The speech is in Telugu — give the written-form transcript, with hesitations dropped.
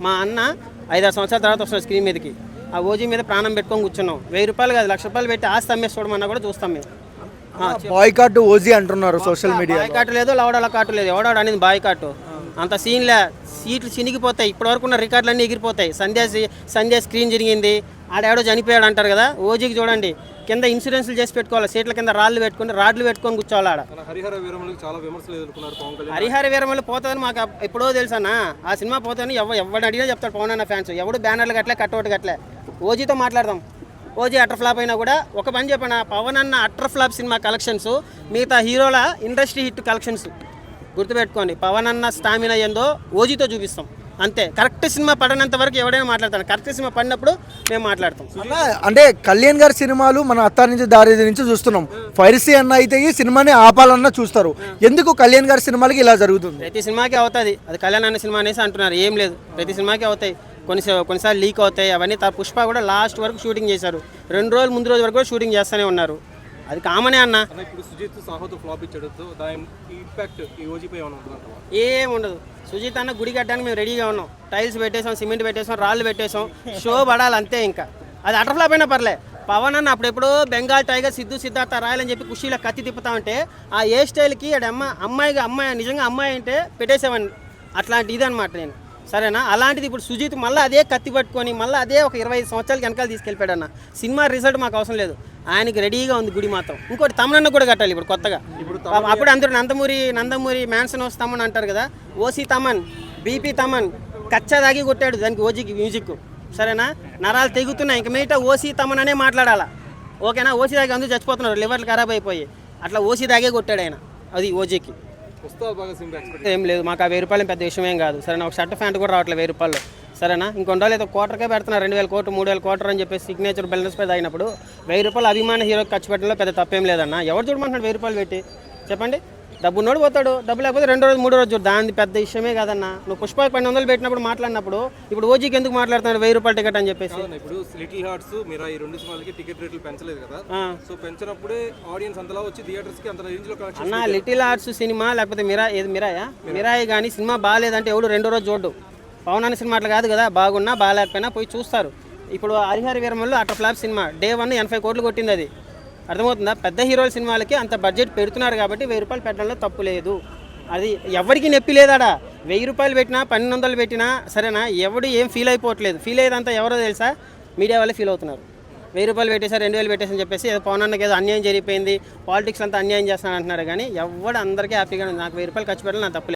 మా అన్న 5-6 సంవత్సరాల తర్వాత వస్తున్నాడు స్క్రీన్ మీదకి. ఆ ఓజీ మీద ప్రాణం పెట్టుకొని కూర్చున్నాం. 1000 రూపాయలు కాదు, 1,00,000 రూపాయలు పెట్టి ఆస్తి అమ్మేసి చూడమన్నా కూడా చూస్తాం మేము. బాయ్కాట్ ఓజీ అంటున్నారు సోషల్ మీడియా. బాయ్కాట్ లేదు, లవడాల కాటు లేదు. ఎవడాడు అనేది బాయ్కాట్? అంత సీన్లే. సీట్లు చినిగిపోతాయి. ఇప్పటివరకు ఉన్న రికార్డులన్నీ ఎగిరిపోతాయి. సంధ్య స్క్రీన్ జరిగింది, ఆడెవడో చనిపోయాడు అంటారు కదా. ఓజీకి చూడండి, కింద ఇన్సూరెన్స్లు చేసి పెట్టుకోవాలి, సీట్ల కింద రాడ్లు పెట్టుకొని కూర్చోవాలి ఆడ. హరిహర వీరమల్లి పోతుందని మాకు ఎప్పుడో తెలుసన్నా. ఆ సినిమా పోతుందని ఎవడు అడిగినా చెప్తాడు పవన్ అన్న ఫ్యాన్స్. ఎవడు బ్యానర్లు గట్లే, కట్అవుట్ గట్లే. ఓజీతో మాట్లాడదాం. ఓజీ అటర్ ఫ్లాప్ అయినా కూడా ఒక పని చెప్పిన, పవన్ అన్న అటర్ ఫ్లాప్ సినిమా కలెక్షన్స్ మిగతా హీరోల ఇండస్ట్రీ హిట్ కలెక్షన్స్ గుర్తుపెట్టుకోండి. పవన్ అన్న స్టామినా ఏందో ఓజీతో చూపిస్తాం అంతే. కరెక్ట్ సినిమా పడినంత వరకు ఎవడైనా మాట్లాడతాను, కరెక్ట్ సినిమా పడినప్పుడు మేము మాట్లాడతాం. అంటే కళ్యాణ్ గారి సినిమాలు మన అత్త నుంచి దారేది నుంచి చూస్తున్నాం. ఫైరసీ అన్న అయితే ఈ సినిమాని ఆపాలన్నా చూస్తారు. ఎందుకు కళ్యాణ్ గారి సినిమాలకి ఇలా జరుగుతుంది? ప్రతి సినిమాకి అవుతుంది. అది కళ్యాణ్ అన్న సినిమా అనేసి అంటున్నారు, ఏం లేదు. ప్రతి సినిమాకి అవుతాయి. కొన్నిసార్లు లీక్ అవుతాయి అవన్నీ. పుష్ప కూడా లాస్ట్ వరకు షూటింగ్ చేశారు. 2 రోజులు ముందు రోజు వరకు కూడా షూటింగ్ చేస్తూనే ఉన్నారు. అది కామనే అన్న. ఏముండదు. సుజిత్ అన్న గుడి కట్టడానికి మేము రెడీగా ఉన్నాం. టైల్స్ పెట్టేసాం, సిమెంట్ పెట్టేసాం, రాళ్ళు పెట్టేసాం. షో పడాలి అంతే. ఇంకా అది అటర్ ఫ్లాప్ అయినా పర్లే. పవన్ అన్న అప్పుడెప్పుడు బెంగాల్ టైగర్ సిద్ధార్థ రాయల్ అని చెప్పి కుషీలో కత్తి తిప్పుతా ఉంటే ఆ ఏ స్టైల్కి అమ్మాయి నిజంగా అమ్మాయి అంటే పెట్టేసేవాడిని. అట్లాంటి ఇది అనమాట నేను, సరేనా? అలాంటిది ఇప్పుడు సుజిత్ మళ్ళీ అదే కత్తి పట్టుకొని మళ్ళీ అదే ఒక 25 సంవత్సరాలకి వెనకాల తీసుకెళ్ళిపోయాడు అన్న. సినిమా రిజల్ట్ మాకు అవసరం లేదు, ఆయనకి రెడీగా ఉంది గుడి మాత్రం. ఇంకోటి తమనన్న కూడా కట్టాలి ఇప్పుడు కొత్తగా. అప్పుడు అందరూ నందమూరి మ్యాన్సన్ హౌస్ తమన్ అంటారు కదా. ఓసీ తమన్, బీపీ తమన్ కచ్చా దాగి కొట్టాడు దానికి ఓజీకి మ్యూజిక్, సరేనా? నరాలు తెగుతున్నాయి. ఇంక మిగతా ఓసీ తమన్ అనే మాట్లాడాలా, ఓకేనా? ఓసీ దాగి అందరూ చచ్చిపోతున్నారు, లివర్లు ఖరాబ్ అయిపోయి. అట్లా ఓసీ దాగే కొట్టాడు ఆయన, అది ఓజీకి. ఏం లేదు, మాకు ఆ 1000 రూపాయలు పెద్ద విషయం ఏం కాదు, సరేనా? ఒక షర్ట్ ప్యాంట్ కూడా రావట్లేదు 1000 రూపాయలు, సరేనా? ఇంకొండ లేదు, కోటర్కే పెడుతున్నారు. 2000 కోట్లు 3000 కోట్లు అని చెప్పేసి సిగ్నేచర్ బ్యాలెన్స్ పై అయినప్పుడు 1000 రూపాయలు అభిమాన హీరోకి ఖర్చు పెట్టడంలో పెద్ద తప్పేం లేదన్న. ఎవరు చూడమంటున్నాడు 1000 రూపాయలు పెట్టి? చెప్పండి. డబ్బు ఉన్నోడు పోతాడు, డబ్బు లేకపోతే 2 రోజు 3 రోజు చూడు, దాని పెద్ద విషయమే కాదన్న. నువ్వు పుష్పకి 1200 పెట్టినప్పుడు మాట్లాడినప్పుడు ఇప్పుడు ఓజీకి ఎందుకు మాట్లాడుతున్నాడు 1000 రూపాయలు టికెట్ అని చెప్పేసి? ఇప్పుడు లిటిల్ హార్ట్స్ మీరా ఈ 2 సినిమాలకి టికెట్ రేట్లు పెంచలేదు కదా, సో పెంచినప్పుడే ఆడియన్స్ అంతలా వచ్చి థియేటర్స్ కి అంత రేంజ్ లో కలెక్షన్. అన్న లిటిల్ హార్ట్స్ సినిమా లేకపోతే మిరాయి కానీ సినిమా బాగాలేదంటే ఎవడు 2వ రోజు చూడు. పవన్ అన్న సినిమా అట్లా కాదు కదా, బాగున్నా బాగాలేకపోయినా పోయి చూస్తారు. ఇప్పుడు Harihara Veeramallu utter flop cinema day 1 80 కోట్లు కొట్టింది. అది అర్థమవుతుందా? పెద్ద హీరోల సినిమాలకి అంత బడ్జెట్ పెడుతున్నారు కాబట్టి 1000 రూపాయలు పెట్టడంలో తప్పు లేదు. అది ఎవరికి నొప్పి లేదాడా. 1000 రూపాయలు పెట్టినా 1200 పెట్టినా సరేనా, ఎవడు ఏం ఫీల్ అయిపోవట్లేదు. ఫీల్ అయ్యేదంతా ఎవరో తెలుసా? మీడియా వాళ్ళే ఫీల్ అవుతున్నారు. 1000 రూపాయలు పెట్టేశారు, 2000 పెట్టేసని చెప్పేసి ఏదో పవన్ అన్నకి ఏదో అన్యాయం జరిగిపోయింది, పాలిటిక్స్ అంతా అన్యాయం చేస్తాను అంటున్నారు. కానీ ఎవడు అందరికీ హ్యాపీగా నాకు 1000 రూపాయలు ఖర్చు పెట్టాలి, నా తప్పు.